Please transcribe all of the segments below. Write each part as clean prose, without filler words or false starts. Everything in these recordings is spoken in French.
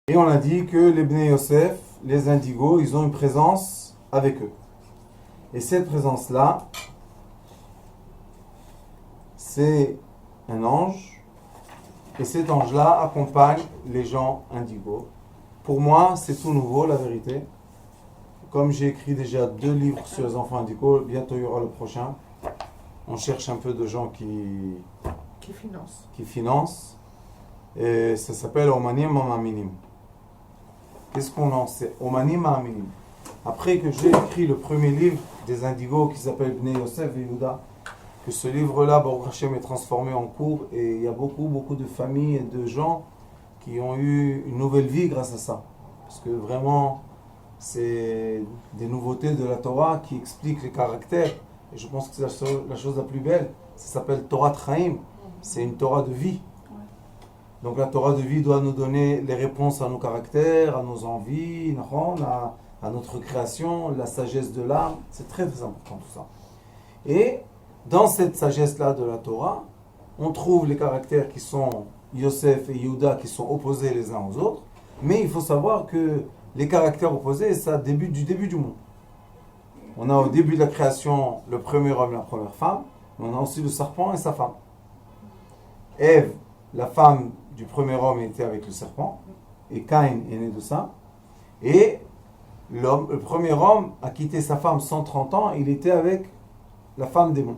Et on a dit que les Bnei Yosef, les indigos, ils ont une présence avec eux. Et cette présence-là, c'est un ange. Et cet ange-là accompagne les gens indigos. Pour moi, c'est tout nouveau, la vérité. Comme j'ai écrit déjà 2 livres sur les enfants indigos, bientôt il y aura le prochain. On cherche un peu de gens qui financent. Et ça s'appelle Omanim Ma'aminim. Qu'est-ce qu'on en sait? Omanim Ma'aminim. Après que j'ai écrit le premier livre des indigos qui s'appelle Bnei Yosef et Yehuda, que ce livre-là, Baruch Hashem, est transformé en cours, et il y a beaucoup de familles et de gens qui ont eu une nouvelle vie grâce à ça. Parce que vraiment, c'est des nouveautés de la Torah qui expliquent les caractères. Et je pense que c'est la chose la plus belle. Ça s'appelle Torah Chaim. C'est une Torah de vie. Donc la Torah de vie doit nous donner les réponses à nos caractères, à nos envies, à notre création, la sagesse de l'âme. C'est très important tout ça. Et dans cette sagesse-là de la Torah, on trouve les caractères qui sont Yosef et Yehuda qui sont opposés les uns aux autres. Mais il faut savoir que les caractères opposés, ça débute du début du monde. On a au début de la création le premier homme et la première femme, mais on a aussi le serpent et sa femme. Ève, la femme du premier homme, était avec le serpent, et Caïn est né de ça. Et le premier homme a quitté sa femme 130 ans, il était avec la femme démon.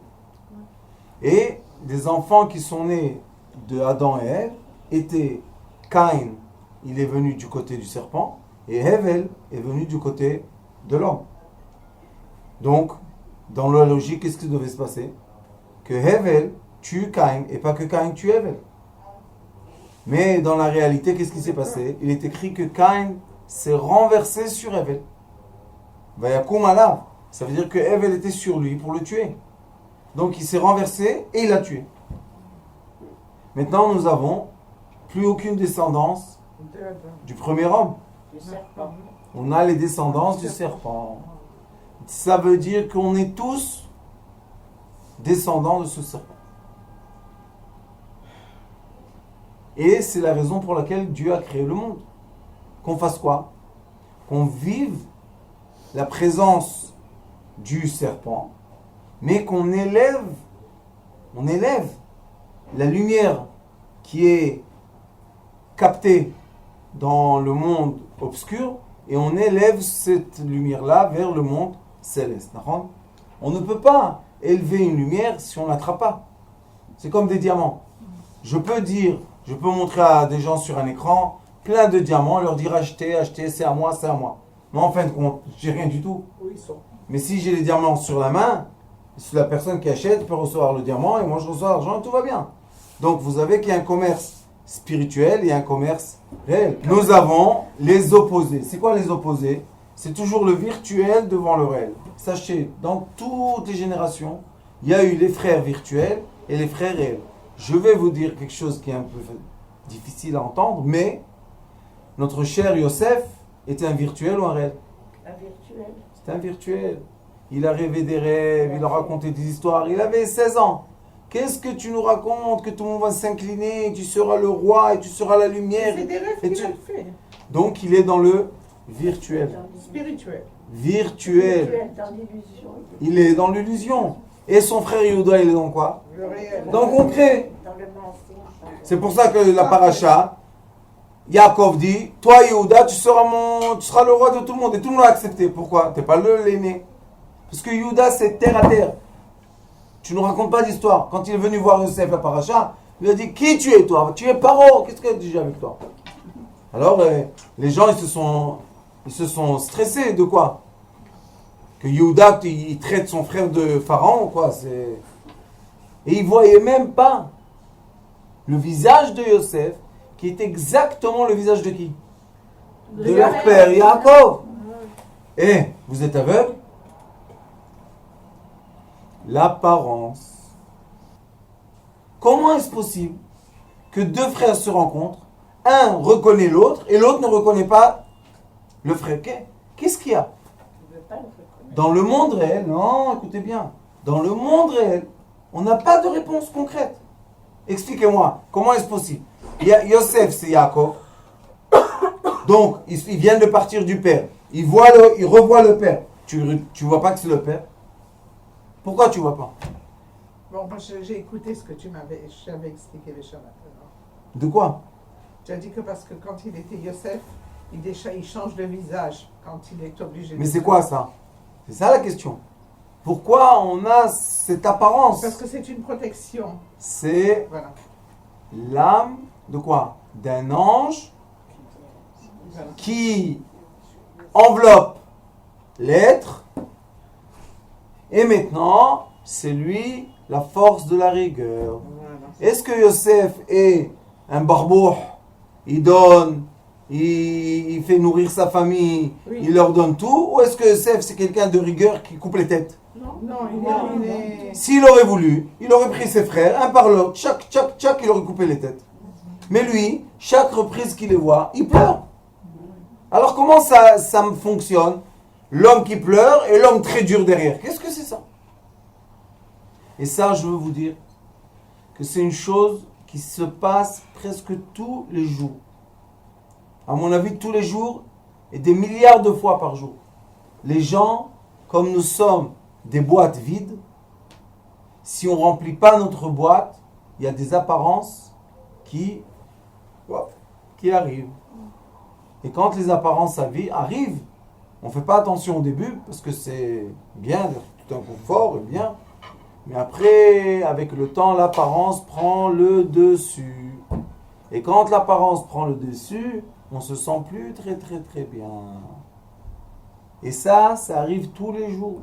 Et les enfants qui sont nés de Adam et Ève étaient Caïn, il est venu du côté du serpent, et Hevel est venu du côté de l'homme. Donc, dans la logique, qu'est-ce qui devait se passer? Que Hevel tue Caïn, et pas que Caïn tue Hevel. Mais dans la réalité, qu'est-ce qui s'est passé? Il est écrit que Caïn s'est renversé sur Hevel. Vayakum alav. Ça veut dire que Hevel était sur lui pour le tuer. Donc il s'est renversé et il l'a tué. Maintenant, nous avons plus aucune descendance du premier homme. On a les descendances du serpent. Ça veut dire qu'on est tous descendants de ce serpent. Et c'est la raison pour laquelle Dieu a créé le monde. Qu'on fasse quoi? Qu'on vive la présence du serpent, mais qu'on élève la lumière qui est captée dans le monde obscur, et on élève cette lumière-là vers le monde céleste. On ne peut pas élever une lumière si on ne l'attrape pas. C'est comme des diamants. Je peux montrer à des gens sur un écran plein de diamants, leur dire achetez, c'est à moi. Mais en fin de compte, j'ai rien du tout. Mais si j'ai les diamants sur la main, la personne qui achète peut recevoir le diamant et moi je reçois l'argent et tout va bien. Donc vous savez qu'il y a un commerce spirituel et un commerce réel. Nous avons les opposés. C'est quoi les opposés? C'est toujours le virtuel devant le réel. Sachez, dans toutes les générations, il y a eu les frères virtuels et les frères réels. Je vais vous dire quelque chose qui est un peu difficile à entendre, mais notre cher Yosef était un virtuel ou un réel? Un virtuel. C'était un virtuel. Il a rêvé des rêves, il a raconté des histoires. Il avait 16 ans. Qu'est-ce que tu nous racontes? Que tout le monde va s'incliner, tu seras le roi et tu seras la lumière. C'est des rêves qu'il a fait. Donc il est dans le virtuel. Spirituel. Virtuel. Dans l'illusion. Il est dans l'illusion. Et son frère Yehuda, il est dans quoi? Le réel. Dans le concret. Dans le mensonge. C'est pour ça que la paracha, Yaakov dit, toi Yehuda, tu seras le roi de tout le monde. Et tout le monde l'a accepté. Pourquoi? T'es pas l'aîné. Parce que Yehuda, c'est terre à terre. Tu ne nous racontes pas d'histoire. Quand il est venu voir Yosef, la paracha, il lui a dit, qui tu es toi? Tu es Paro. Qu'est-ce qu'il a dit avec toi? Alors, les gens, ils se sont stressés. De quoi? Que Yehuda, il traite son frère de pharaon, quoi. Et ils ne voyaient même pas le visage de Yosef, qui est exactement le visage de qui? De leur père, Yaakov. Et vous êtes aveugle? L'apparence. Comment est-ce possible que deux frères se rencontrent, un reconnaît l'autre et l'autre ne reconnaît pas le frère? Qu'est-ce qu'il y a? Dans le monde réel, non, écoutez bien, dans le monde réel, on n'a pas de réponse concrète. Expliquez-moi, comment est-ce possible? Yosef, c'est Yaakov. Donc, ils viennent de partir du père. Ils revoient le père. Tu vois pas que c'est le père? Pourquoi tu vois pas? Bon, moi j'ai écouté ce que j'avais expliqué déjà maintenant. De quoi? Tu as dit que parce que quand il était Yosef, il change de visage quand il est obligé Mais de... c'est quoi ça? C'est ça la question. Pourquoi on a cette apparence? Parce que c'est une protection. C'est Voilà. l'âme de quoi? D'un ange Voilà. qui enveloppe l'être. Et maintenant, c'est lui la force de la rigueur. Voilà. Est-ce que Yosef est un barbouh? Il donne, il fait nourrir sa famille, Oui. il leur donne tout? Ou est-ce que Yosef c'est quelqu'un de rigueur qui coupe les têtes? Non, il est... S'il aurait voulu, il aurait pris ses frères, un par l'autre, tchac, il aurait coupé les têtes. Mais lui, chaque reprise qu'il les voit, il pleure. Alors comment ça me fonctionne? L'homme qui pleure et l'homme très dur derrière. Qu'est-ce que c'est ça? Et ça, je veux vous dire que c'est une chose qui se passe presque tous les jours. À mon avis, tous les jours et des milliards de fois par jour. Les gens, comme nous sommes des boîtes vides, si on ne remplit pas notre boîte, il y a des apparences qui arrivent. Et quand les apparences arrivent, on ne fait pas attention au début parce que c'est bien d'être tout un confort et bien. Mais après, avec le temps, l'apparence prend le dessus. Et quand l'apparence prend le dessus, on se sent plus très très très bien. Et ça arrive tous les jours.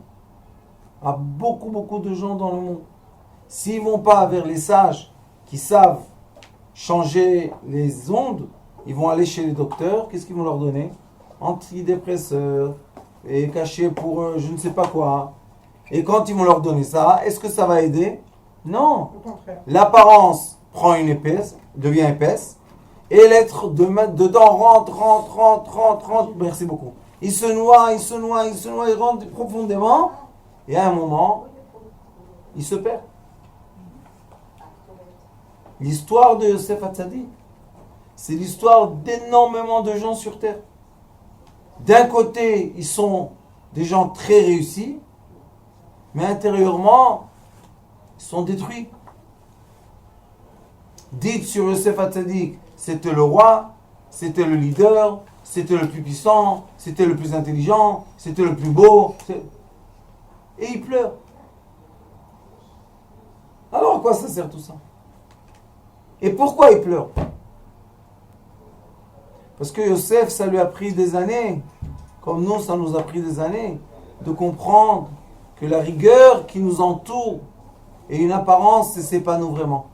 À beaucoup de gens dans le monde. S'ils ne vont pas vers les sages qui savent changer les ondes, ils vont aller chez les docteurs. Qu'est-ce qu'ils vont leur donner? Antidépresseurs et cachets pour je ne sais pas quoi. Et quand ils vont leur donner ça, est-ce que ça va aider? Non. Au contraire. L'apparence prend devient épaisse, et l'être dedans rentre. Merci beaucoup. Il se noie, il rentre profondément, et à un moment, il se perd. L'histoire de Yosef Hatzadik, c'est l'histoire d'énormément de gens sur terre. D'un côté, ils sont des gens très réussis, mais intérieurement, ils sont détruits. Dites sur Yosef Hatzadik, c'était le roi, c'était le leader, c'était le plus puissant, c'était le plus intelligent, c'était le plus beau. Et il pleure. Alors à quoi ça sert tout ça? Et pourquoi il pleure? Parce que Yosef, ça lui a pris des années, comme nous, ça nous a pris des années, de comprendre que la rigueur qui nous entoure est une apparence et c'est pas nous vraiment.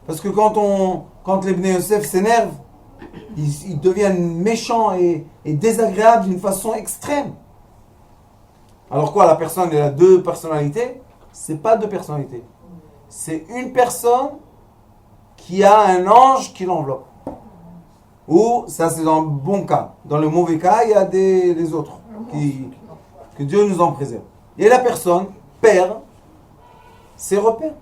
Parce que quand les Bnei Yosef s'énervent, ils deviennent méchants et désagréables d'une façon extrême. Alors quoi, la personne, elle a deux personnalités? C'est pas deux personnalités. C'est une personne qui a un ange qui l'enveloppe. Ou, ça c'est dans le bon cas. Dans le mauvais cas, il y a les autres. Que Dieu nous en préserve. Et la personne perd ses repères.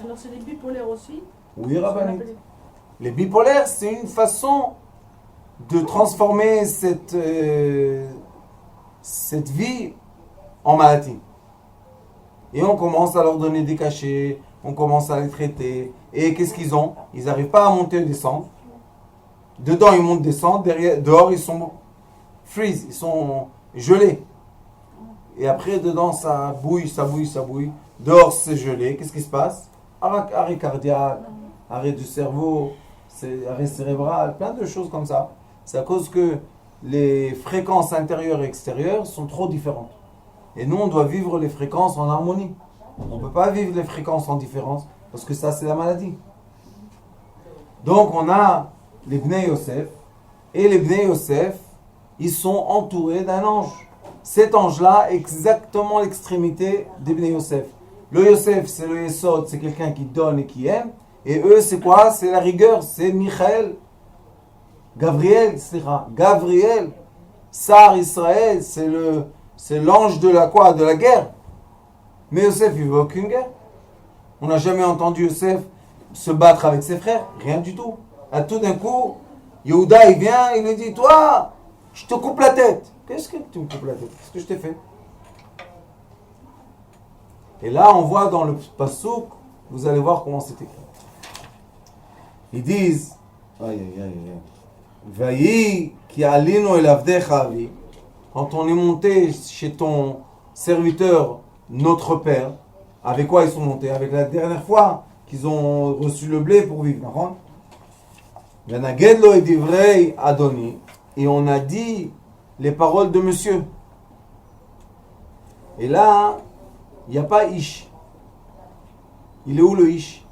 Alors c'est les bipolaires aussi? Oui, Rabbanit. Les bipolaires, c'est une façon de transformer cette vie en maladie. Et on commence à leur donner des cachets, on commence à les traiter. Et qu'est-ce qu'ils ont? Ils n'arrivent pas à monter et descendre. Dedans, ils montent, descendent. Dehors, ils sont freeze, ils sont gelés. Et après, dedans, ça bouille. Dehors, c'est gelé. Qu'est-ce qui se passe? Arrêt cardiaque, arrêt du cerveau, arrêt cérébral, plein de choses comme ça. C'est à cause que les fréquences intérieures et extérieures sont trop différentes. Et nous, on doit vivre les fréquences en harmonie. On ne peut pas vivre les fréquences en différence, parce que ça, c'est la maladie. Donc, on a les Bnei Yosef, et les Bnei Yosef, ils sont entourés d'un ange. Cet ange-là est exactement l'extrémité des Bnei Yosef. Le Yosef, c'est le Yesod, c'est quelqu'un qui donne et qui aime. Et eux, c'est quoi? C'est la rigueur, c'est Michael. Gabriel, Sar Israël, c'est l'ange de la guerre. Mais Yosef, il veut aucune guerre. On n'a jamais entendu Yosef se battre avec ses frères, rien du tout. À tout d'un coup, Yehuda, il vient, il lui dit, toi, je te coupe la tête. Qu'est-ce que tu me coupes la tête? Qu'est-ce que je t'ai fait? Et là, on voit dans le passouk, vous allez voir comment c'est écrit. Ils disent, aïe, aïe, aïe, aïe. Vayi ki alinu el avdecha avi. Quand on est monté chez ton serviteur, notre père, avec quoi ils sont montés? Avec la dernière fois qu'ils ont reçu le blé pour vivre. Venaged lo et divrei Adoni. Et on a dit les paroles de monsieur. Et là, il n'y a pas Ish. Il est où le Ish?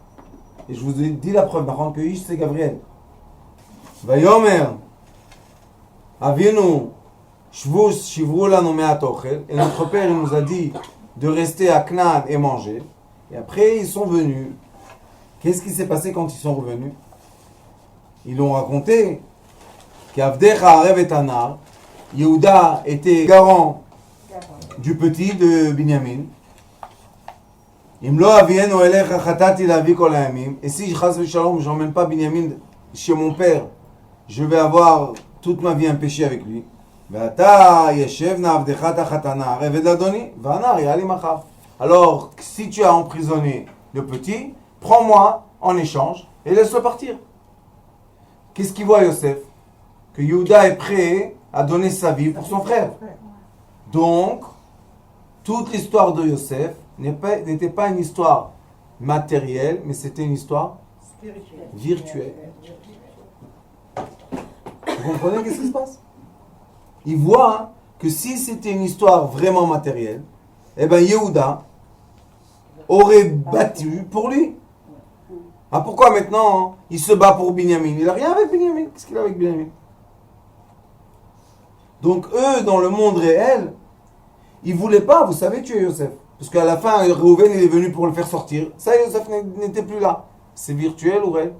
Et je vous ai dit la preuve, par contre, que Ish c'est Gabriel. Vayomer Avinu Shvus Shivru lanu me'at ochel. Et notre père il nous a dit de rester à Canaan et manger. Et après ils sont venus. Qu'est-ce qui s'est passé quand ils sont revenus? Ils l'ont raconté qu'Avdecha Arev et Anar, Yehuda était garant du petit de Binyamin. Imlo avienu elecha chatati lavi kol hayamim. Et si chas v'shalom j'emmène pas Binyamin chez mon père, je vais avoir toute ma vie un péché avec lui. Alors, si tu as emprisonné le petit, prends-moi en échange et laisse-le partir. Qu'est-ce qu'il voit Yosef? Que Yehuda est prêt à donner sa vie pour son frère. Donc, toute l'histoire de Yosef n'était pas une histoire matérielle, mais c'était une histoire virtuelle. Vous comprenez qu'est-ce qui se passe? Il voit que si c'était une histoire vraiment matérielle, eh bien Yehuda aurait battu pour lui. Ah pourquoi maintenant il se bat pour Binyamin? Il n'a rien avec Binyamin. Qu'est-ce qu'il a avec Binyamin? Donc eux, dans le monde réel, ils ne voulaient pas, vous savez, tuer Yosef. Parce qu'à la fin, Reuven il est venu pour le faire sortir. Ça, Yosef n'était plus là. C'est virtuel ou réel?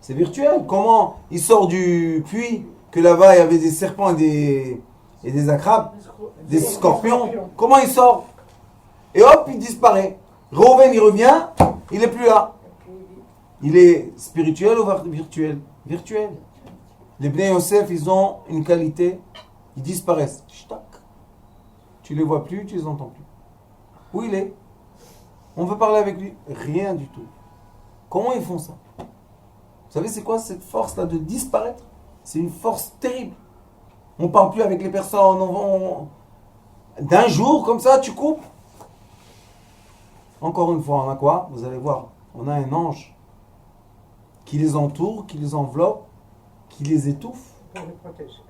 C'est virtuel. Comment il sort du puits, que là-bas il y avait des serpents et des acrabes, des scorpions. Comment il sort? Et hop, il disparaît. Reuven il revient, il n'est plus là. Il est spirituel ou virtuel? Virtuel. Les Bnei Yosef, ils ont une qualité, ils disparaissent. Ch'tac. Tu les vois plus, tu les entends plus. Où il est? On veut parler avec lui? Rien du tout. Comment ils font ça? Vous savez c'est quoi cette force-là de disparaître? C'est une force terrible. On ne parle plus avec les personnes. D'un jour, comme ça, tu coupes. Encore une fois, on a quoi? Vous allez voir. On a un ange qui les entoure, qui les enveloppe, qui les étouffe. Pour les protéger.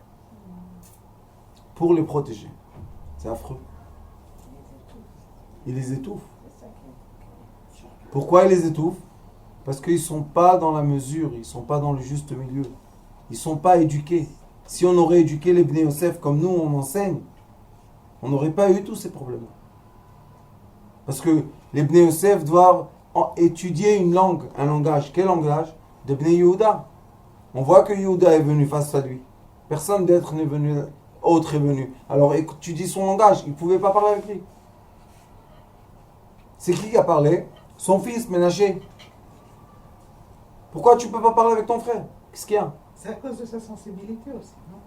Pour les protéger. C'est affreux. Il les étouffe. Pourquoi il les étouffe? Parce qu'ils ne sont pas dans la mesure, ils ne sont pas dans le juste milieu. Ils ne sont pas éduqués. Si on aurait éduqué les Bnei Yosef comme nous, on enseigne, on n'aurait pas eu tous ces problèmes. Parce que les Bnei Yosef doivent étudier une langue, un langage. Quel langage? De Bnei Yehuda. On voit que Yehuda est venu face à lui. Personne d'autre n'est venu, autre est venu. Alors tu dis son langage, il ne pouvait pas parler avec lui. C'est qui a parlé? Son fils, Ménaché. Pourquoi tu ne peux pas parler avec ton frère? Qu'est-ce qu'il y a? C'est à cause de sa sensibilité aussi, non?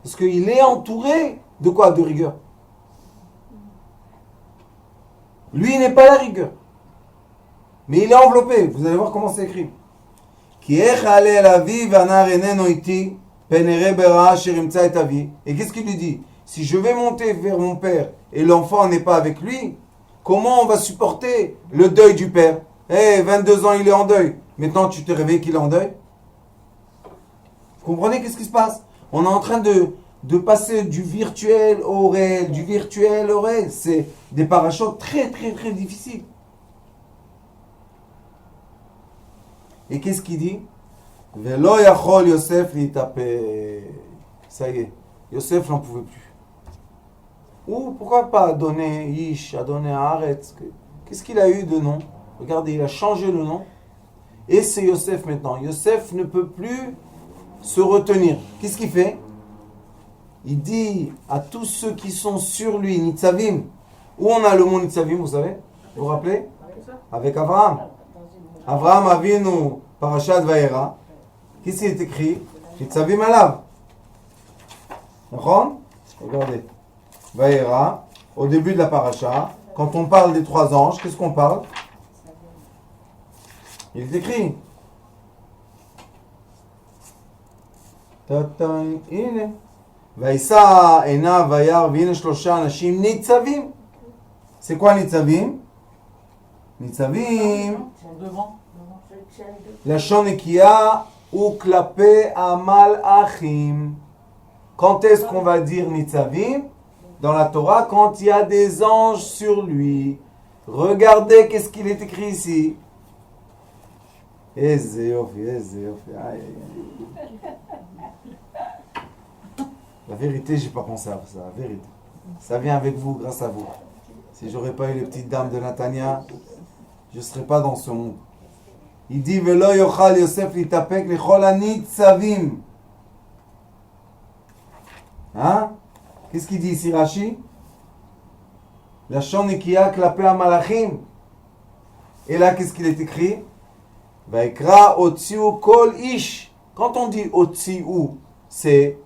Parce qu'il est entouré de quoi? De rigueur. Lui, il n'est pas la rigueur. Mais il est enveloppé. Vous allez voir comment c'est écrit. Et qu'est-ce qu'il lui dit? Si je vais monter vers mon père et l'enfant n'est pas avec lui, comment on va supporter le deuil du père? 22 ans, il est en deuil. Maintenant, tu te réveilles qu'il est en deuil? Vous comprenez qu'est-ce qui se passe? On est en train de passer du virtuel au réel, du virtuel au réel. C'est des parachutes très, très, très difficiles. Et qu'est-ce qu'il dit? Velo yachol Yosef litape. Ça y est, Yosef n'en pouvait plus. Ou pourquoi pas donner Ish, à donner Haaretz? Qu'est-ce qu'il a eu de nom? Regardez, il a changé le nom. Et c'est Yosef maintenant. Yosef ne peut plus se retenir. Qu'est-ce qu'il fait? Il dit à tous ceux qui sont sur lui, Nitzavim. Où on a le mot Nitzavim, vous savez? Vous vous rappelez? Avec Abraham. Abraham Avinu, Parashat Vayera. Qu'est-ce qui est écrit? Nitzavim alav. D'accord? Regardez. Vaïra, au début de la paracha, quand on parle des 3 anges, qu'est-ce qu'on parle? Il est écrit. הנה. וישא עיניו וירא והנה 3 אנשים ניצבים. C'est quoi ניצבים? ניצבים. לשון נקייה וכלפי המלאכים. Quand est-ce qu'on va dire ניצבים? Dans la Torah, quand il y a des anges sur lui. Regardez qu'est-ce qu'il est écrit ici. איזה יופי, איזה יופי. La vérité, j'ai pas pensé à ça, la vérité. Ça vient avec vous, grâce à vous. Si j'aurais pas eu les petites dames de Natania, je serais pas dans ce monde. Il dit Velo yochal Yosef litapek lechol hanitzavim. Hein? Qu'est-ce qu'il dit ici, Rashi? Lashon nekiya klape hamalachim. Et là, qu'est-ce qu'il est écrit? Vaikra otziu kol ish. Quand on dit otziu, c'est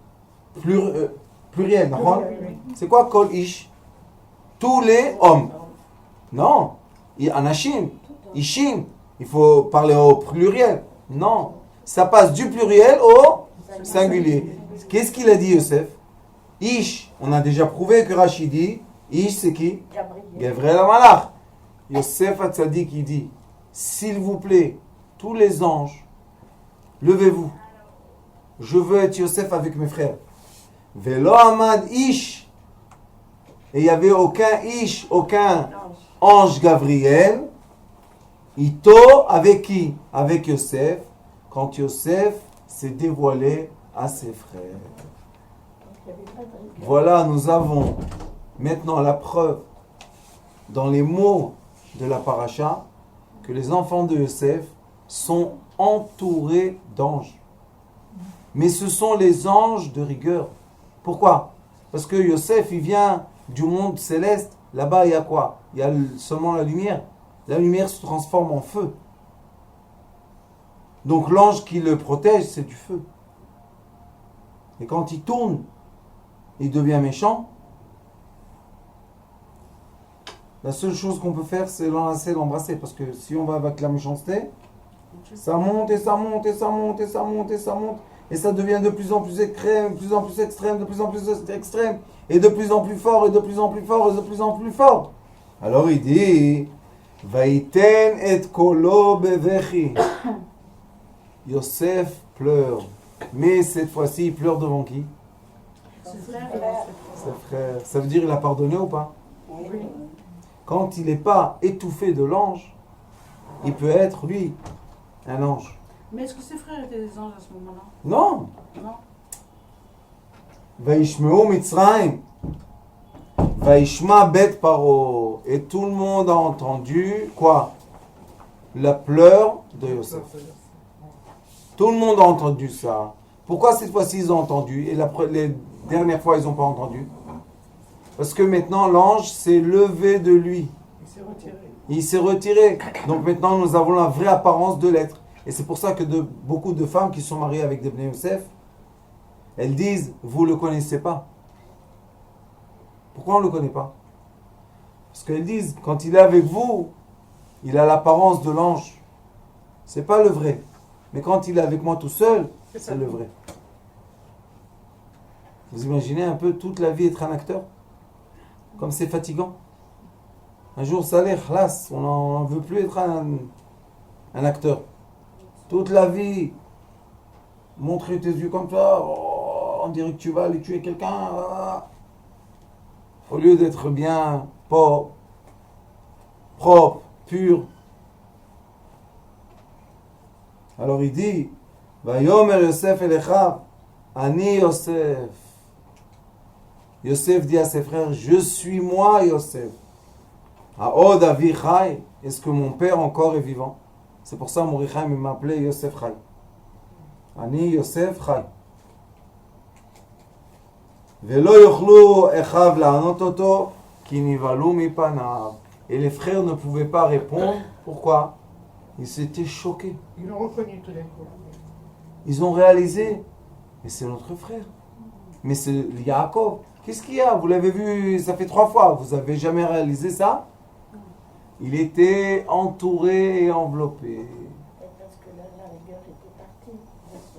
pluriel, non? C'est quoi kol ish? Tous les hommes. Non. Anashim, ishim. Il faut parler au pluriel. Non. Ça passe du pluriel au singulier. Qu'est-ce qu'il a dit, Yosef? Ish. On a déjà prouvé que Rashi dit Ish, c'est qui? Gabriel Amalach. Yosef Hatzadik, il dit s'il vous plaît, tous les anges, levez-vous. Je veux être Yosef avec mes frères. Velo Amad Ish. Et il n'y avait aucun Ish, aucun ange Gabriel. Ito, avec qui? Avec Yosef. Quand Yosef s'est dévoilé à ses frères. Voilà, nous avons maintenant la preuve dans les mots de la paracha que les enfants de Yosef sont entourés d'anges. Mais ce sont les anges de rigueur. Pourquoi? Parce que Yosef, il vient du monde céleste. Là-bas, il y a quoi? Il y a seulement la lumière. La lumière se transforme en feu. Donc l'ange qui le protège, c'est du feu. Et quand il tourne, il devient méchant. La seule chose qu'on peut faire, c'est l'enlacer, l'embrasser. Parce que si on va avec la méchanceté, ça monte et ça monte et ça monte et ça monte et ça monte. Et ça devient de plus en plus extrême, de plus en plus extrême, de plus en plus extrême. Et de plus en plus fort, et de plus en plus fort, et de plus en plus fort. Alors il dit, Vaïten et kolo bevechi. Yosef pleure. Mais cette fois-ci, il pleure devant qui? Ses frères. Ses frères. Ça veut dire qu'il a pardonné ou pas? Oui. Quand il n'est pas étouffé de l'ange, il peut être, lui, un ange. Mais est-ce que ses frères étaient des anges à ce moment-là? Non. Non. Vaishmeu Mitzrayim. Vaishma bet paro. Et tout le monde a entendu quoi? La pleure de Yosef. Tout le monde a entendu ça. Pourquoi cette fois-ci ils ont entendu et les dernières fois ils n'ont pas entendu? Parce que maintenant l'ange s'est levé de lui. Il s'est retiré. Il s'est retiré. Donc maintenant nous avons la vraie apparence de l'être. Et c'est pour ça que beaucoup de femmes qui sont mariées avec des Bnei Yosef, elles disent, vous ne le connaissez pas. Pourquoi on ne le connaît pas? Parce qu'elles disent, quand il est avec vous, il a l'apparence de l'ange. C'est pas le vrai. Mais quand il est avec moi tout seul, c'est le vrai. Vous imaginez un peu toute la vie être un acteur? Comme c'est fatigant. Un jour, ça l'est, khlas, on n'en veut plus être un acteur. Toute la vie, montrer tes yeux comme ça, on dirait que tu vas aller tuer quelqu'un. Au lieu d'être bien, propre, pur. Alors il dit, Vayomer Yosef elecha, Ani Yosef. Yosef dit à ses frères, je suis moi Yosef. Haod avi chai, est-ce que mon père encore est vivant? C'est pour ça que Mordechai m'appelait Yosef Chai. Ani Yosef Chai. Velo yochlu echav la'anot oto ki nivalu mipanav. Et les frères ne pouvaient pas répondre. Pourquoi? Ils s'étaient choqués. Ils l'ont reconnu tout d'un coup. Ils ont réalisé, mais c'est notre frère. Mais c'est Yaakov. Qu'est-ce qu'il y a? Vous l'avez vu, ça fait 3 fois. Vous n'avez jamais réalisé ça? Il était entouré et enveloppé. Parce que la rigueur était partie.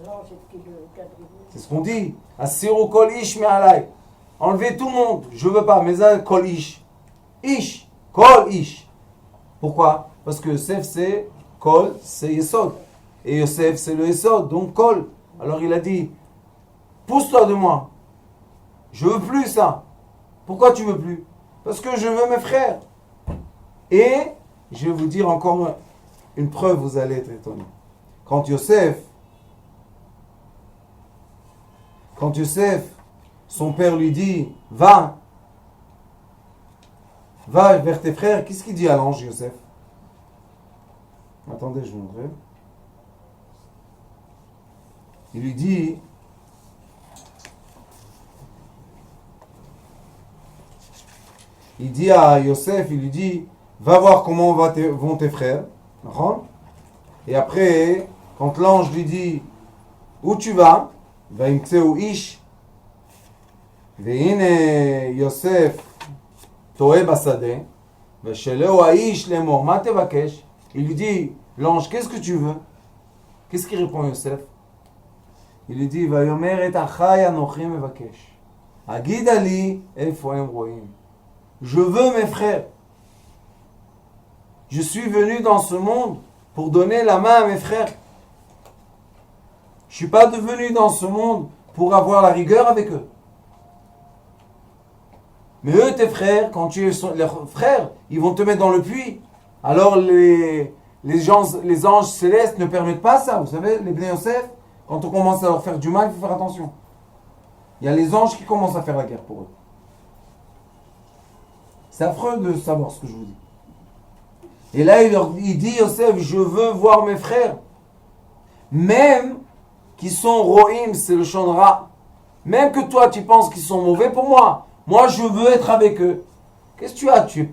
L'ange était le quadrillé. C'est ce qu'on dit. Asiru kol ish me'alai. Enlevez tout le monde. Je veux pas. Mais un kol ish. Ish. Kol ish. Pourquoi? Parce que Yosef c'est kol, c'est Yesod. Et Yosef c'est le Yesod. Donc kol. Alors il a dit, pousse-toi de moi. Je veux plus ça. Pourquoi tu veux plus? Parce que je veux mes frères. Et je vais vous dire encore une preuve, vous allez être étonnés. Quand Yosef, son père lui dit, va vers tes frères, qu'est-ce qu'il dit à l'ange Yosef? Attendez, je vous montrerai. Il lui dit, à Yosef, il lui dit, va voir comment vont tes frères. Et après, quand l'ange lui dit, où tu vas? וימצאו איש, והנה יוסף טועה בשדה, ושאלהו האיש לאמור, מה תבקש? Il lui dit, l'ange, qu'est-ce que tu veux? Qu'est-ce qu'il répond Yosef? Il lui dit, ויאמר את אחי אנוכי מבקש, הגידה לי איפה הם רואים. Je veux mes frères. Je suis venu dans ce monde pour donner la main à mes frères. Je ne suis pas venu dans ce monde pour avoir la rigueur avec eux. Mais eux, tes frères, quand tu es leurs frères, ils vont te mettre dans le puits. Alors les anges célestes ne permettent pas ça. Vous savez, les Bnei Yosef, quand on commence à leur faire du mal, il faut faire attention. Il y a les anges qui commencent à faire la guerre pour eux. C'est affreux de savoir ce que je vous dis. Et là, il dit, Yosef, je veux voir mes frères. Même qui sont rohim, c'est le chant de Ra. Même que toi, tu penses qu'ils sont mauvais pour moi. Moi, je veux être avec eux. Qu'est-ce que tu as? Tu es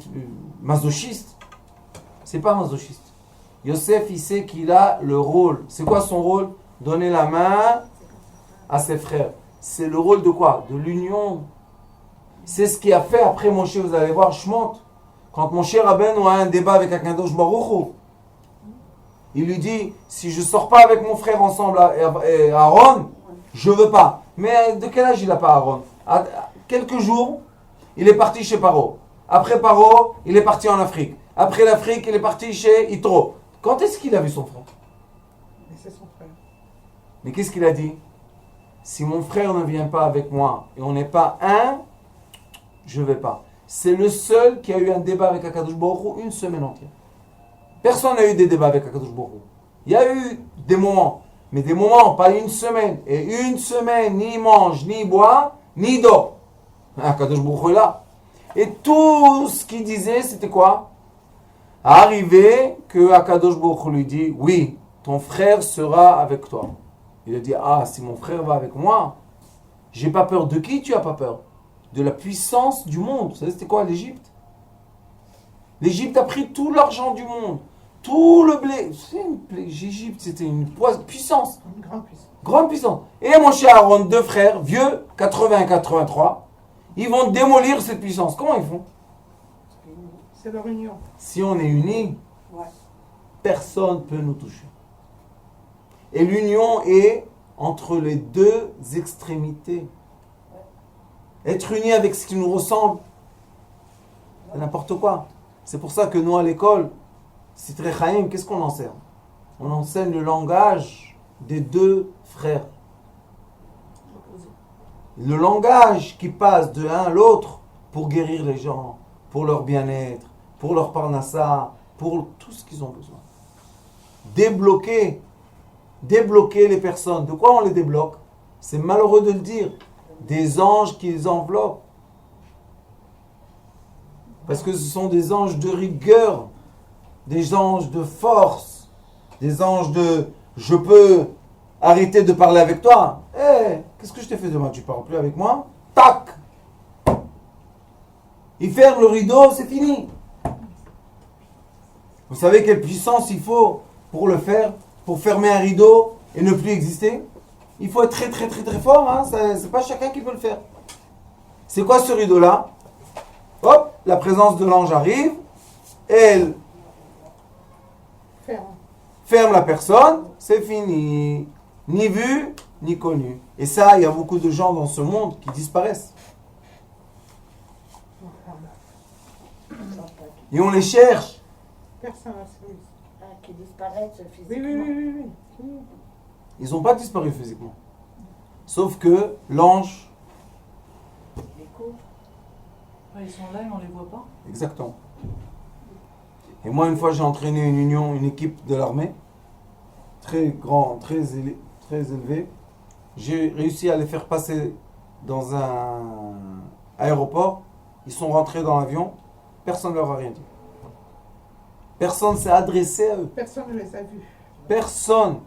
masochiste? C'est pas masochiste. Yosef, il sait qu'il a le rôle. C'est quoi son rôle? Donner la main à ses frères. C'est le rôle de quoi? De l'union. C'est ce qui a fait après Moshe, vous allez voir, Shemot. Quand Moshe Rabbeinu a un débat avec Akadosh Baruch Hu, il lui dit, si je ne sors pas avec mon frère ensemble, Aaron, je ne veux pas. Mais de quel âge il n'a pas Aaron? À quelques jours, il est parti chez Paro. Après Paro, il est parti en Afrique. Après l'Afrique, il est parti chez Yitro. Quand est-ce qu'il a vu son frère? Mais c'est son frère. Mais qu'est-ce qu'il a dit? Si mon frère ne vient pas avec moi et on n'est pas un, je ne vais pas. C'est le seul qui a eu un débat avec Akadosh Baruch Hu une semaine entière. Personne n'a eu des débats avec Akadosh Baruch Hu. Il y a eu des moments, mais des moments, pas une semaine. Et une semaine, ni il mange, ni il boit, ni il dort. Akadosh Baruch Hu est là. Et tout ce qu'il disait, c'était quoi? Arrivé que Akadosh Baruch Hu lui dit, oui, ton frère sera avec toi. Il a dit, ah, si mon frère va avec moi, j'ai pas peur. De qui tu as pas peur? De la puissance du monde. Vous savez, c'était quoi l'Égypte? L'Égypte a pris tout l'argent du monde, tout le blé. L'Égypte, c'était une puissance. Une grande puissance. Grande puissance. Et mon cher Aaron, 2 frères, vieux, 80 et 83, ils vont démolir cette puissance. Comment ils font? C'est leur union. Si on est unis, Ouais. personne ne peut nous toucher. Et l'union est entre les 2 extrémités. Être uni avec ce qui nous ressemble, c'est n'importe quoi. C'est pour ça que nous, à l'école, Sitrei Chaim, qu'est-ce qu'on enseigne? On enseigne le langage des 2 frères. Le langage qui passe de l'un à l'autre pour guérir les gens, pour leur bien-être, pour leur parnassa, pour tout ce qu'ils ont besoin. Débloquer les personnes. De quoi on les débloque? C'est malheureux de le dire. Des anges qui les enveloppent. Parce que ce sont des anges de rigueur, des anges de force, des anges de « je peux arrêter de parler avec toi ». Qu'est-ce que je t'ai fait demain? Tu ne parles plus avec moi? Tac! Il ferme le rideau, c'est fini. Vous savez quelle puissance il faut pour le faire? Pour fermer un rideau? et ne plus exister, il faut être très très très très fort, hein. C'est pas chacun qui peut le faire. C'est quoi ce rideau-là? Hop, la présence de l'ange arrive, elle ferme la personne, c'est fini. Ni vu, ni connu. Et ça, il y a beaucoup de gens dans ce monde qui disparaissent. Et on les cherche. Personne n'a celui. Qui disparaissent Oui, physiquement. oui. Ils n'ont pas disparu physiquement. Sauf que l'ange, Les cours. Ils sont là et on les voit pas. exactement. Et moi, une fois, j'ai entraîné une équipe de l'armée, très grand, très élevé. J'ai réussi à les faire passer dans un aéroport. Ils sont rentrés dans l'avion. Personne ne leur a rien dit. Personne ne s'est adressé à eux. Personne ne les a vus. Personne.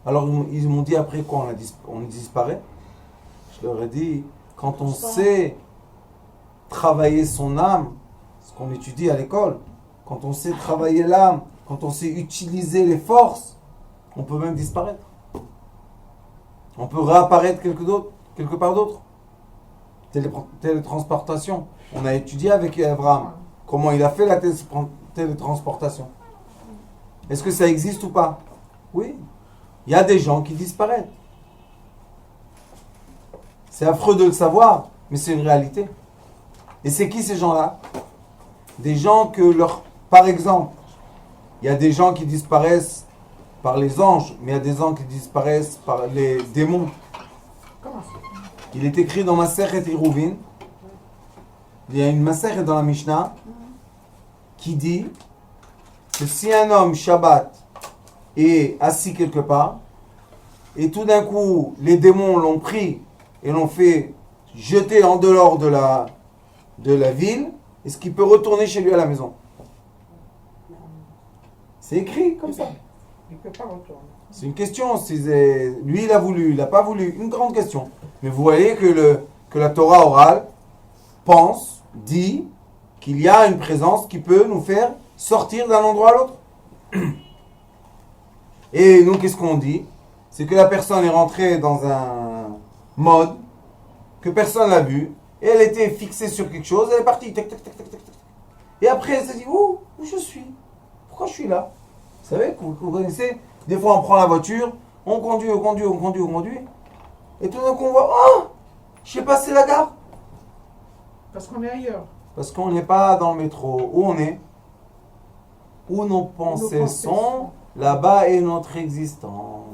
Alors ils m'ont dit après quoi on disparaît. Je leur ai dit, quand on sait travailler son âme, ce qu'on étudie à l'école, quand on sait travailler l'âme, quand on sait utiliser les forces, on peut même disparaître. On peut réapparaître quelque part d'autre. Télétransportation. On a étudié avec Abraham comment il a fait la télétransportation. Est-ce que ça existe ou pas? Oui. Il y a des gens qui disparaissent. C'est affreux de le savoir, mais c'est une réalité. Et c'est qui ces gens-là? Des gens Par exemple, il y a des gens qui disparaissent par les anges, mais il y a des gens qui disparaissent par les démons. Comment ça? Il est écrit dans Masechet Eruvin, il y a une Masechet dans la Mishnah qui dit que si un homme Shabbat est assis quelque part et tout d'un coup les démons l'ont pris et l'ont fait jeter en dehors de la ville, est-ce qu'il peut retourner chez lui à la maison? C'est écrit comme ça. Il ne peut pas retourner. C'est une question. Lui, il a voulu, il n'a pas voulu. Une grande question. Mais vous voyez que la Torah orale dit qu'il y a une présence qui peut nous faire sortir d'un endroit à l'autre. Et nous, qu'est-ce qu'on dit? C'est que la personne est rentrée dans un mode que personne n'a vu. Et elle était fixée sur quelque chose. Elle est partie. Tac, tac, tac, tac, tac. Et après, elle s'est dit, où je suis? Pourquoi je suis là? Vous savez, vous connaissez, des fois on prend la voiture, on conduit. Et tout d'un coup on voit, oh, j'ai passé la gare. Parce qu'on est ailleurs. Parce qu'on n'est pas dans le métro. Où on est? Où nos pensées sont, là-bas est notre existence.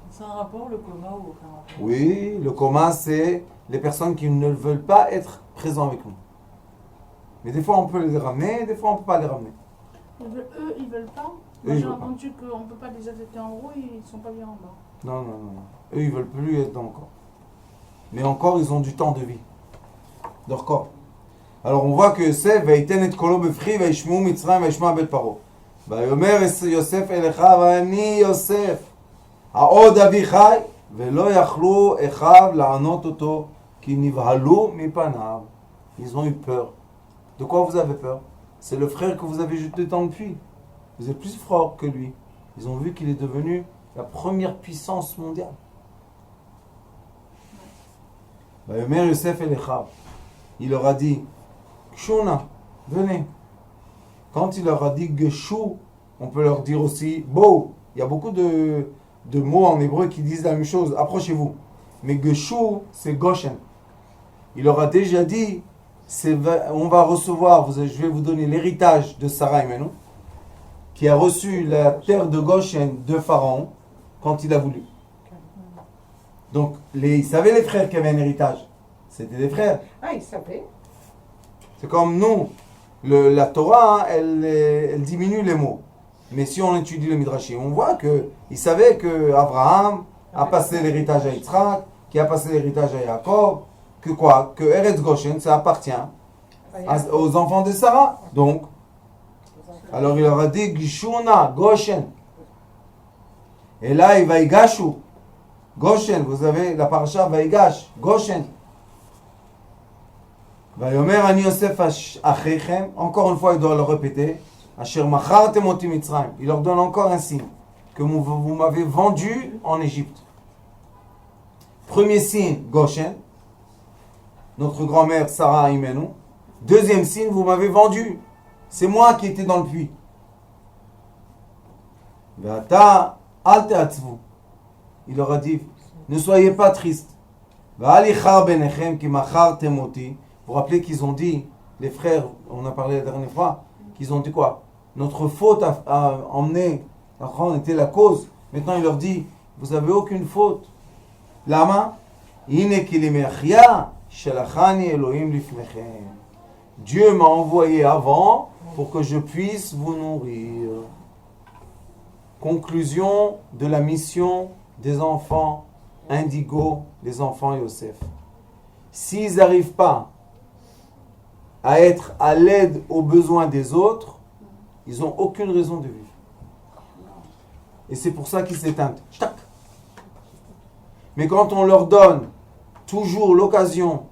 C'est un rapport, le coma ou aucun rapport? Oui, le coma, c'est les personnes qui ne veulent pas être présents avec nous. Mais des fois on peut les ramener, des fois on ne peut pas les ramener. Eux, ils veulent pas. Eux, Moi, ils j'ai veulent pas. entendu qu'on ne peut pas les affecter en haut et ils ne sont pas bien en bas. Non. Eux, ils veulent plus être dans le corps. Mais encore, ils ont du temps de vie. Leur corps. Alors, on voit que Yosef, Vaïten et Kolo Befri, Vaishmu Mitzrayim, Vaishma Bet Paro. Vayomer Yosef Elecha, Vani Yosef. Haod Avichai, Velo Yachlu Echav, La'anot Oto, Ki Nivhalu Mipanav. Ils ont eu peur. De quoi vous avez peur? C'est le frère que vous avez jeté dans le puits. Vous êtes plus fort que lui. Ils ont vu qu'il est devenu la première puissance mondiale. Vayomer Yosef Elecha. Il leur a dit, Kshuna, venez. Quand il leur a dit Geshu, on peut leur dire aussi Bo. Il y a beaucoup de mots en hébreu qui disent la même chose. Approchez-vous. Mais Geshu, c'est Goshen. Il leur a déjà dit, on va recevoir, je vais vous donner l'héritage de Sarah Imenu, qui a reçu la terre de Goshen de Pharaon quand il a voulu. Donc, ils savaient les frères qui avaient un héritage. C'était des frères. Ah, ils savaient. C'est comme nous, la Torah, hein, elle diminue les mots. Mais si on étudie le Midrashim, on voit qu'ils savaient que Abraham a passé l'héritage à Yitzhak, qui a passé l'héritage à Jacob, que Eretz Goshen, ça appartient aux enfants de Sarah. Donc, alors il leur a dit Gishuna, Goshen. Et là, il va y Gashu. Goshen, vous avez la parasha Vaigash, Goshen. Vayomer ani Yosef achechem, encore une fois il doit le répéter, asher machartem oti Mitzrayim. Il leur donne encore un signe. que vous m'avez vendu en Égypte. Premier signe, Goshen. Notre grand-mère Sarah Imenu. Deuxième signe, vous m'avez vendu. C'est moi qui étais dans le puits. Vata al te'atzvu. Il leur a dit, ne soyez pas tristes. Va'alichar benechem ki machartem oti. Vous vous rappelez qu'ils ont dit, les frères, on a parlé la dernière fois, qu'ils ont dit quoi? Notre faute a emmené, on était la cause. Maintenant il leur dit, vous n'avez aucune faute. Lama? Ine ki limechia shelachani Elohim lifnechem. Dieu m'a envoyé avant pour que je puisse vous nourrir. Conclusion de la mission des enfants indigo, les enfants Yosef. S'ils n'arrivent pas à être à l'aide aux besoins des autres, ils n'ont aucune raison de vivre. Et c'est pour ça qu'ils s'éteignent. Mais quand on leur donne toujours l'occasion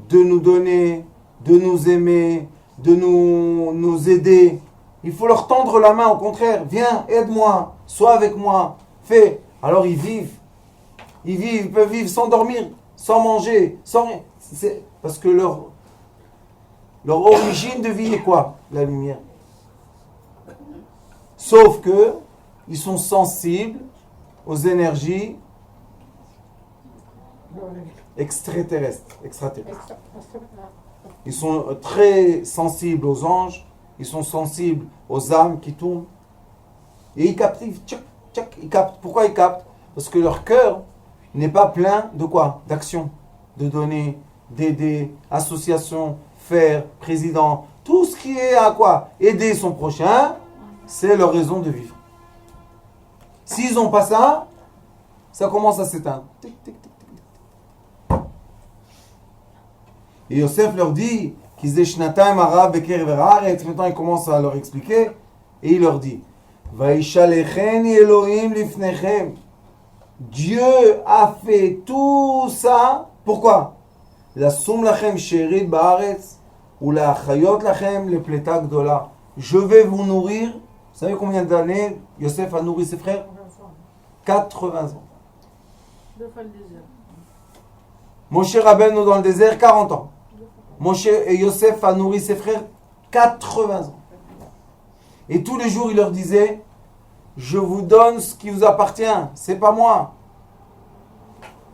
de nous donner, de nous aimer, de nous aider, il faut leur tendre la main, au contraire. Viens, aide-moi, sois avec moi, fais. Alors ils vivent. Ils peuvent vivre sans dormir, sans manger, sans rien. C'est parce que leur origine de vie est quoi? La lumière. Sauf que ils sont sensibles aux énergies extraterrestres. Ils sont très sensibles aux anges, ils sont sensibles aux âmes qui tournent. Et ils captent, ils captent. Pourquoi ils captent? Parce que leur cœur n'est pas plein de quoi? D'action, de donner, d'aider, association, faire, président. Tout ce qui est à quoi? Aider son prochain, c'est leur raison de vivre. S'ils n'ont pas ça, ça commence à s'éteindre. Tic, tic, tic, tic. Et Yosef leur dit qu'ils aient maintenant il commence à leur expliquer et il leur dit Vaishalecheni Elohim lifnechem. Dieu a fait tout ça. Pourquoi? La sum lachem sherit baaretz ou la chayot lachem le pleta gdola. Je vais vous nourrir. Vous savez combien d'années Yosef a nourri ses frères? 80 ans. 2 fois le désert. Moshe Rabbeinu dans le désert, 40 ans. Moshe et Yosef a nourri ses frères 80 ans. Et tous les jours, il leur disait, je vous donne ce qui vous appartient, c'est pas moi.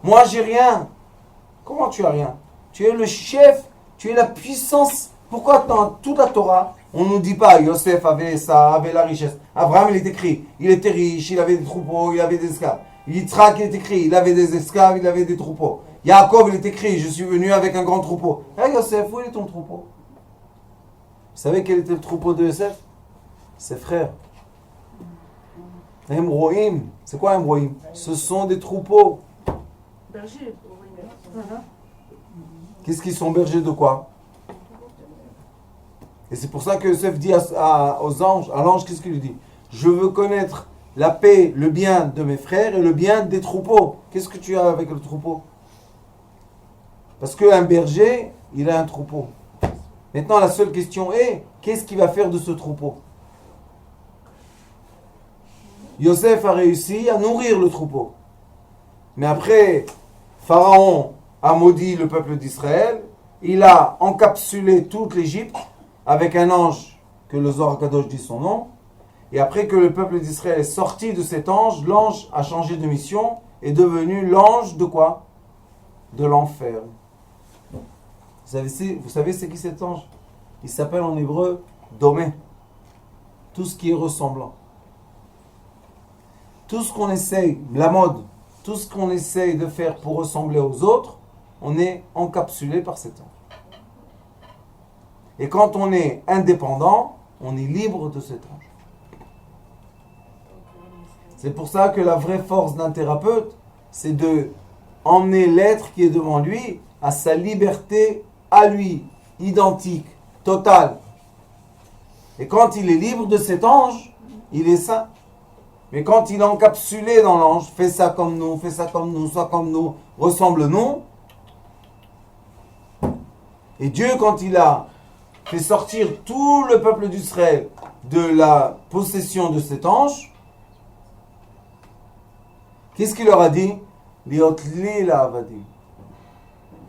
Moi, j'ai rien. Comment tu as rien? Tu es le chef, tu es la puissance. Pourquoi dans toute la Torah, on ne nous dit pas, Yosef avait ça, avait la richesse. Abraham, il est écrit, il était riche, il avait des troupeaux, il avait des esclaves. Yitzhak, il est écrit, il avait des esclaves, il avait des troupeaux. Yaakov, il est écrit, je suis venu avec un grand troupeau. Yosef, où est ton troupeau? Vous savez quel était le troupeau de Yosef? Ses frères. Emroïm. C'est quoi Emroïm? Ce sont des troupeaux. Berger. Qu'est-ce qu'ils sont bergers de quoi? Et c'est pour ça que Yosef dit aux anges, à l'ange, qu'est-ce qu'il lui dit? Je veux connaître la paix, le bien de mes frères et le bien des troupeaux. Qu'est-ce que tu as avec le troupeau? Parce qu'un berger, il a un troupeau. Maintenant, la seule question est, qu'est-ce qu'il va faire de ce troupeau? Yosef a réussi à nourrir le troupeau. Mais après, Pharaon a maudit le peuple d'Israël. Il a encapsulé toute l'Égypte avec un ange, que le Zohar Kadosh dit son nom. Et après que le peuple d'Israël est sorti de cet ange, l'ange a changé de mission, est devenu l'ange de quoi? De l'enfer. Vous savez c'est qui cet ange? Il s'appelle en hébreu Domé. Tout ce qui est ressemblant. Tout ce qu'on essaye, la mode, tout ce qu'on essaye de faire pour ressembler aux autres, on est encapsulé par cet ange. Et quand on est indépendant, on est libre de cet ange. C'est pour ça que la vraie force d'un thérapeute, c'est de emmener l'être qui est devant lui à sa liberté à lui, identique, totale. Et quand il est libre de cet ange, il est sain. Mais quand il est encapsulé dans l'ange, fais ça comme nous, fais ça comme nous, sois comme nous, ressemble-nous. Et Dieu, quand il a fait sortir tout le peuple d'Israël de la possession de cet ange, Qu'est-ce qu'il leur a dit? Liot li la'avadim.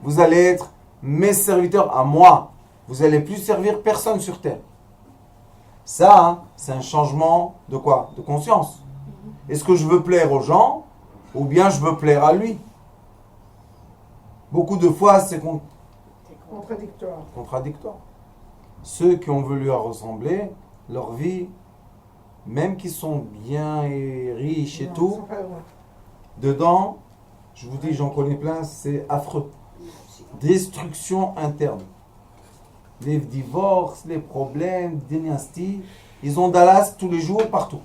Vous allez être mes serviteurs à moi. Vous allez plus servir personne sur terre. Ça, hein, c'est un changement de quoi? De conscience. Est-ce que je veux plaire aux gens ou bien je veux plaire à lui? Beaucoup de fois, c'est Contradictoire. contradictoire. Ceux qui ont voulu lui ressembler, leur vie, même qu'ils sont bien et riches et Non, ils tout, sont pas heureux. dedans, je vous dis, j'en connais plein, c'est affreux. Destruction interne. Les divorces, les problèmes, dynasties, ils ont Dallas tous les jours, partout.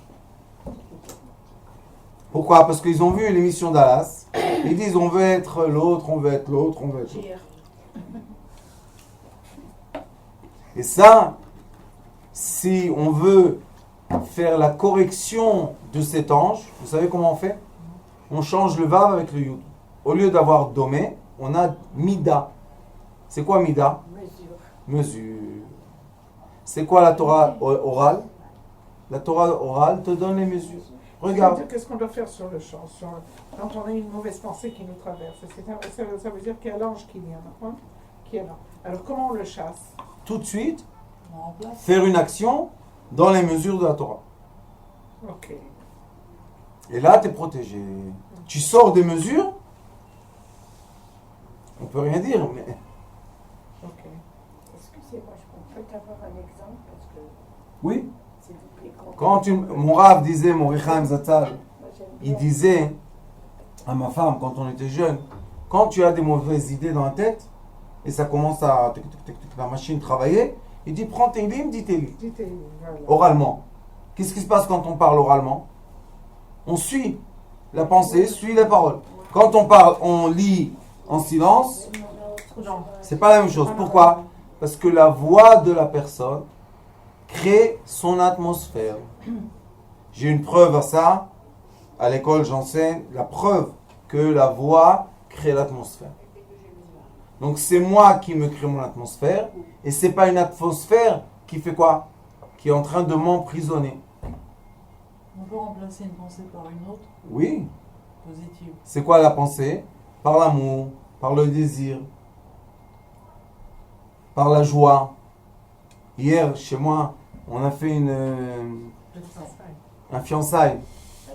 Pourquoi? Parce qu'ils ont vu l'émission Dallas. Ils disent on veut être l'autre, on veut être l'autre, on veut être l'autre. Et ça, si on veut faire la correction de cet ange, vous savez comment on fait? On change le vav avec le yud. Au lieu d'avoir domé, on a mida. C'est quoi mida? Mesure. C'est quoi la Torah orale? La Torah orale te donne les mesures. Regarde. C'est-à-dire, qu'est-ce qu'on doit faire sur le champ quand on a une mauvaise pensée qui nous traverse? Ça veut dire qu'il y a l'ange qui vient, hein, qui est là. Alors comment on le chasse? Tout de suite, faire une action dans les mesures de la Torah. Ok. Et là, tu es protégé. Tu sors des mesures, on peut rien dire, mais... Ok. Excusez-moi, je peux avoir un exemple parce que Oui. s'il vous plaît. Quand mon Rav disait, mon Richaim Zatzal, Moi, j'aime il bien. disait à ma femme, quand on était jeune, quand tu as des mauvaises idées dans la tête, et ça commence à... la machine travailler, il dit, prends tes livres, dis tes livres. Voilà. Oralement. Qu'est-ce qui se passe quand on parle oralement? On suit la pensée, suit les paroles. Quand on parle, on lit en silence, Non. c'est pas la même chose. Pourquoi? Parce que la voix de la personne crée son atmosphère. J'ai une preuve à ça. À l'école, j'enseigne la preuve que la voix crée l'atmosphère. Donc c'est moi qui me crée mon atmosphère et c'est pas une atmosphère qui fait quoi? Qui est en train de m'emprisonner. On peut remplacer une pensée par une autre, Oui. positive. C'est quoi la pensée? Par l'amour, par le désir, par la joie. Hier, chez moi, on a fait un fiançailles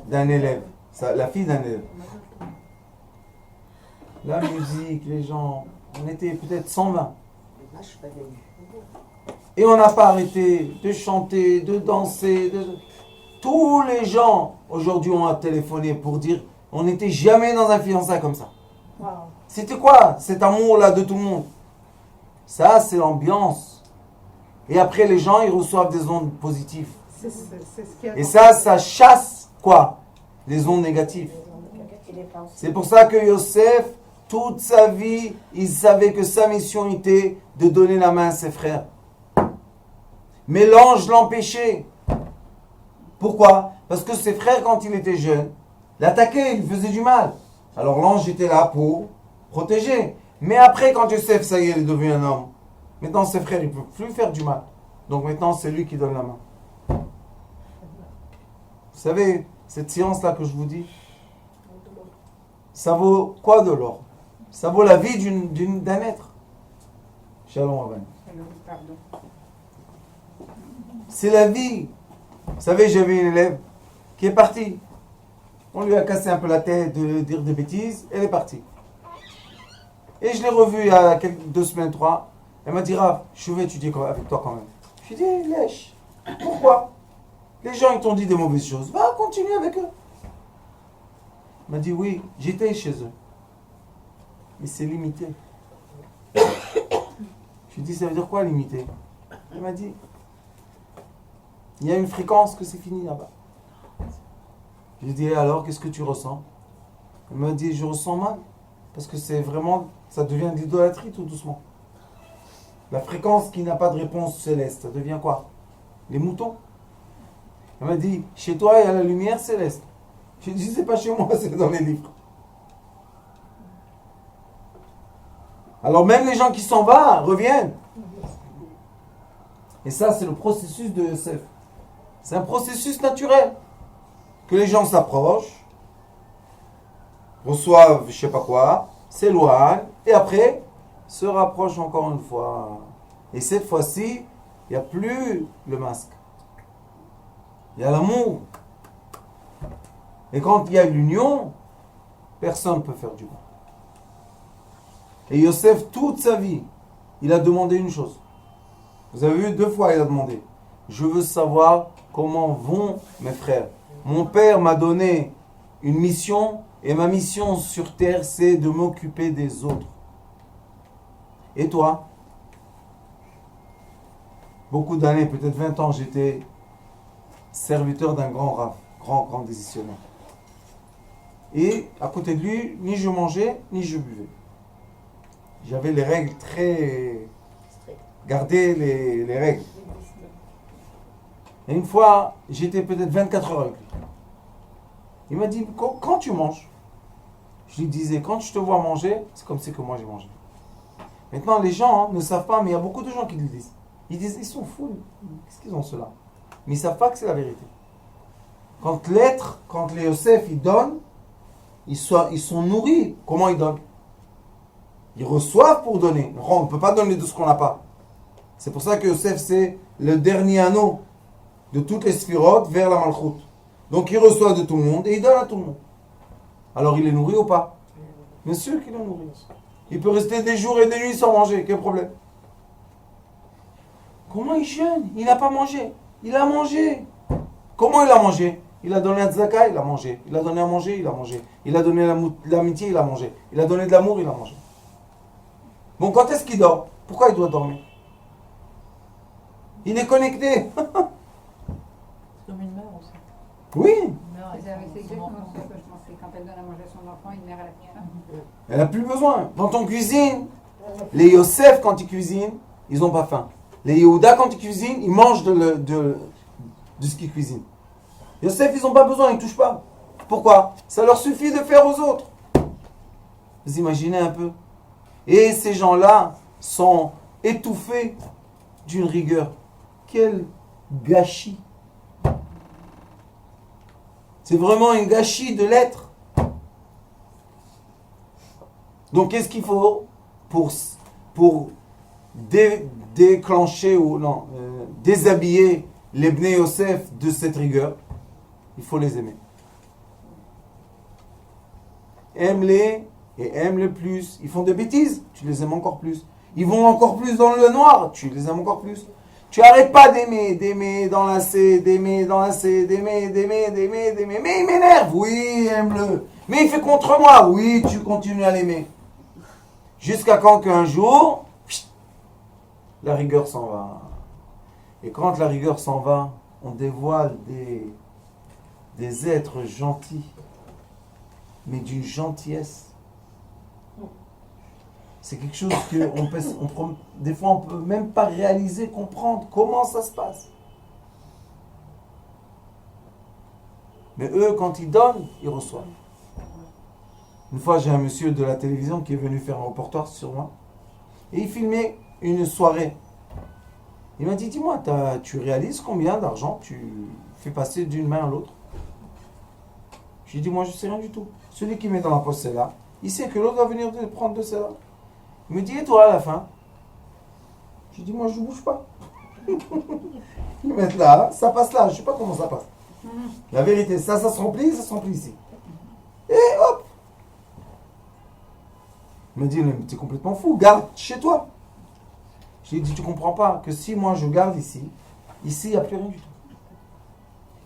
d'un élève, la fille d'un élève. La musique, les gens, on était peut-être 120. Et on n'a pas arrêté de chanter, de danser. Tous les gens aujourd'hui ont téléphoné pour dire on n'était jamais dans un fiançailles comme ça. Wow. C'était quoi cet amour-là de tout le monde? Ça, c'est l'ambiance. Et après, les gens, ils reçoivent des ondes positives. C'est ce qui est Et ça chasse quoi? Les ondes négatives. C'est pour ça que Yosef, toute sa vie, il savait que sa mission était de donner la main à ses frères. Mais l'ange l'empêchait. Pourquoi? Parce que ses frères, quand il était jeune, l'attaquaient, il faisait du mal. Alors l'ange était là pour protéger. Mais après, quand Yosef, ça y est, il est devenu un homme. Maintenant, ses frères, ils ne peuvent plus faire du mal. Donc maintenant, c'est lui qui donne la main. Vous savez, cette science-là que je vous dis, ça vaut quoi de l'or? Ça vaut la vie d'un être. Shalom Rabban. Pardon. C'est la vie. Vous savez, j'avais une élève qui est partie. On lui a cassé un peu la tête de dire des bêtises. Elle est partie. Et je l'ai revue il y a 2 semaines, 3. Elle m'a dit, Rav, je vais étudier avec toi quand même. Je lui ai dit, lèche. Pourquoi? Les gens, ils t'ont dit des mauvaises choses. Va, continue avec eux. Elle m'a dit, oui, j'étais chez eux. Mais c'est limité. Je lui ai dit, ça veut dire quoi limité? Elle m'a dit, il y a une fréquence que c'est fini là-bas. Je lui ai dit, alors, qu'est-ce que tu ressens? Elle m'a dit, je ressens mal. Parce que c'est vraiment, ça devient de l'idolâtrie tout doucement. La fréquence qui n'a pas de réponse céleste, ça devient quoi? Les moutons. Elle m'a dit, chez toi, il y a la lumière céleste. Je lui ai dit, c'est pas chez moi, c'est dans les livres. Alors même les gens qui s'en vont reviennent. Et ça, c'est le processus de Yosef. C'est un processus naturel. Que les gens s'approchent, reçoivent je sais pas quoi, s'éloignent, et après se rapprochent encore une fois. Et cette fois-ci, il n'y a plus le masque. Il y a l'amour. Et quand il y a l'union, personne ne peut faire du mal. Et Yosef, toute sa vie, il a demandé une chose. Vous avez vu, 2 fois il a demandé. Je veux savoir comment vont mes frères. Mon père m'a donné une mission, et ma mission sur terre, c'est de m'occuper des autres. Et toi? Beaucoup d'années, peut-être 20 ans, j'étais serviteur d'un grand rav, grand décisionnaire. Et à côté de lui, ni je mangeais, ni je buvais. J'avais les règles très... Garder les règles. Et une fois, j'étais peut-être 24 heures avec lui. Il m'a dit, quand tu manges? Je lui disais, quand je te vois manger, c'est comme si que moi j'ai mangé. Maintenant, les gens ne savent pas, mais il y a beaucoup de gens qui le disent. Ils disent, ils sont fous. Qu'est-ce qu'ils ont cela? Mais ils ne savent pas que c'est la vérité. Quand les Yosef, ils donnent, ils sont nourris. Comment ils donnent? Ils reçoivent pour donner. On ne peut pas donner de ce qu'on n'a pas. C'est pour ça que Yosef, c'est le dernier anneau de toutes les sphirotes vers la Malchut. Donc il reçoit de tout le monde et il donne à tout le monde. Alors il est nourri ou pas? Bien sûr qu'il est nourri. Il peut rester des jours et des nuits sans manger. Quel problème? Comment il jeûne? Il n'a pas mangé. Il a mangé. Comment il a mangé? Il a donné un tzaka, il a mangé. Il a donné à manger, il a mangé. Il a donné l'amitié, il a mangé. Il a donné de l'amour, il a mangé. Bon, quand est-ce qu'il dort? Pourquoi il doit dormir? Il est connecté. C'est comme une mère aussi. Oui. Une mère, C'est exactement ça que je pensais. Quand elle donne à manger à son enfant, une mère, elle a plus faim. Elle n'a plus besoin. Quand on cuisine, les Yosef, quand ils cuisinent, ils n'ont pas faim. Les Yehuda, quand ils cuisinent, ils mangent de ce qu'ils cuisinent. Yosef, ils n'ont pas besoin, ils ne touchent pas. Pourquoi? Ça leur suffit de faire aux autres. Vous imaginez un peu? Et ces gens-là sont étouffés d'une rigueur. Quel gâchis! C'est vraiment un gâchis de l'être. Donc qu'est-ce qu'il faut pour déclencher ou non, déshabiller les Bnei Yosef de cette rigueur? Il faut les aimer. Aime-les et aime-les plus. Ils font des bêtises, tu les aimes encore plus. Ils vont encore plus dans le noir, tu les aimes encore plus. Tu n'arrêtes pas d'aimer, d'enlacer, d'aimer. Mais il m'énerve, oui, aime-le. Mais il fait contre moi, oui, tu continues à l'aimer. Jusqu'à quand qu'un jour, la rigueur s'en va. Et quand la rigueur s'en va, on dévoile des êtres gentils, mais d'une gentillesse. C'est quelque chose que des fois on ne peut même pas réaliser, comprendre comment ça se passe. Mais eux, quand ils donnent, ils reçoivent. Une fois, j'ai un monsieur de la télévision qui est venu faire un reportage sur moi. Et il filmait une soirée. Il m'a dit, dis-moi, tu réalises combien d'argent tu fais passer d'une main à l'autre? Je lui ai dit, moi, je ne sais rien du tout. Celui qui met dans la poche celle-là, il sait que l'autre va venir prendre de celle-là. Il me dit, et toi à la fin? Je lui dis, moi je ne bouge pas. Ils mettent là, ça passe là, je ne sais pas comment ça passe. La vérité, ça se remplit ici. Et hop! Il me dit, mais tu es complètement fou, garde chez toi. Je lui ai dit, tu ne comprends pas que si moi je garde ici, il n'y a plus rien du tout.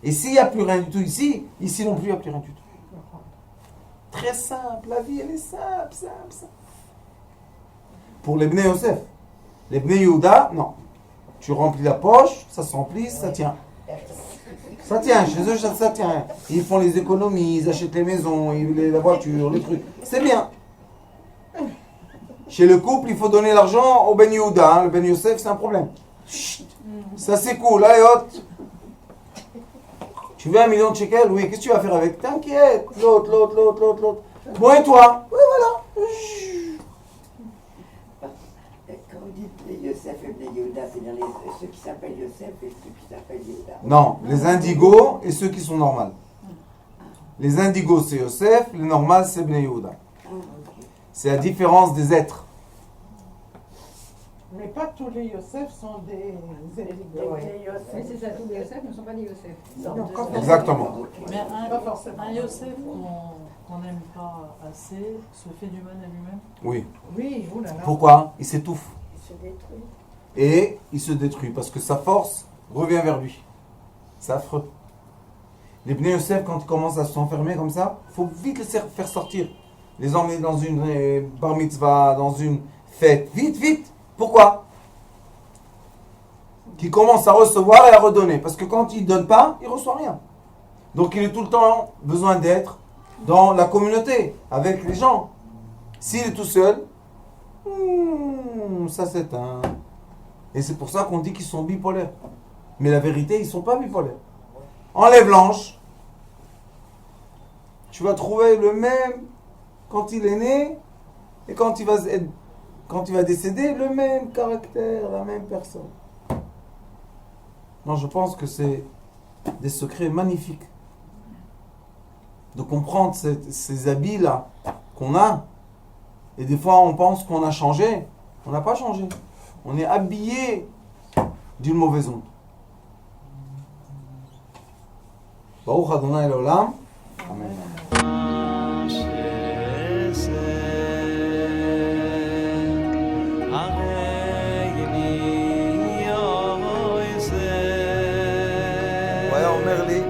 Et s'il n'y a plus rien du tout ici non plus, il n'y a plus rien du tout. Très simple, la vie elle est simple. Pour les Bnei Yosef. Les Bnei Yehuda, non. Tu remplis la poche, ça se remplit, ça tient. Ça tient, chez eux ça tient. Ils font les économies, ils achètent les maisons, la voiture, les trucs. C'est bien. Chez le couple, il faut donner l'argent au Ben Yehuda. Le Ben Yosef, c'est un problème. Chut. Ça c'est cool, allez hop. Tu veux 1 million de shekels? Oui, qu'est-ce que tu vas faire avec? T'inquiète, l'autre. Bon, et toi? Oui, voilà. Quand vous dites les Yosef et les Yehuda, c'est-à-dire ceux qui s'appellent Yosef et ceux qui s'appellent Yehuda. Non, les indigos et ceux qui sont normaux. Les indigos, c'est Yosef. Les normales, c'est Bnei Yehuda. Ah, ok. C'est la différence des êtres. Mais pas tous les Yosef sont des indigos. Mais c'est ça, tous les Yosef ne sont pas des Yosef. Non, quand on- Exactement. Mais Pas forcément. un Yosef qu'on n'aime pas assez se fait du mal à lui-même. Oui. Oui, oulala. Pourquoi? Il s'étouffe. Il se détruit. Et il se détruit parce que sa force revient vers lui. C'est affreux. Les Bnei Yosef, quand ils commencent à s'enfermer comme ça, il faut vite les faire sortir. Les emmener dans une bar mitzvah, dans une fête. Vite, vite. Pourquoi? Qu'ils commencent à recevoir et à redonner. Parce que quand il ne donne pas, il ne reçoit rien. Donc il a tout le temps besoin d'être dans la communauté, avec les gens. S'il est tout seul, ça s'éteint. Et c'est pour ça qu'on dit qu'ils sont bipolaires. Mais la vérité, ils ne sont pas bipolaires. Enlève l'ange. Tu vas trouver le même quand il est né et quand il va décéder, le même caractère, la même personne. Non, je pense que c'est des secrets magnifiques. De comprendre ces habits-là qu'on a. Et des fois, on pense qu'on a changé. On n'a pas changé. On est habillé d'une mauvaise onde. Baruch Adonai Leolam. Amen. הוא היה אומר לי,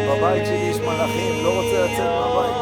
בבית שלי יש מלאכים, לא רוצה לצאת מהבית.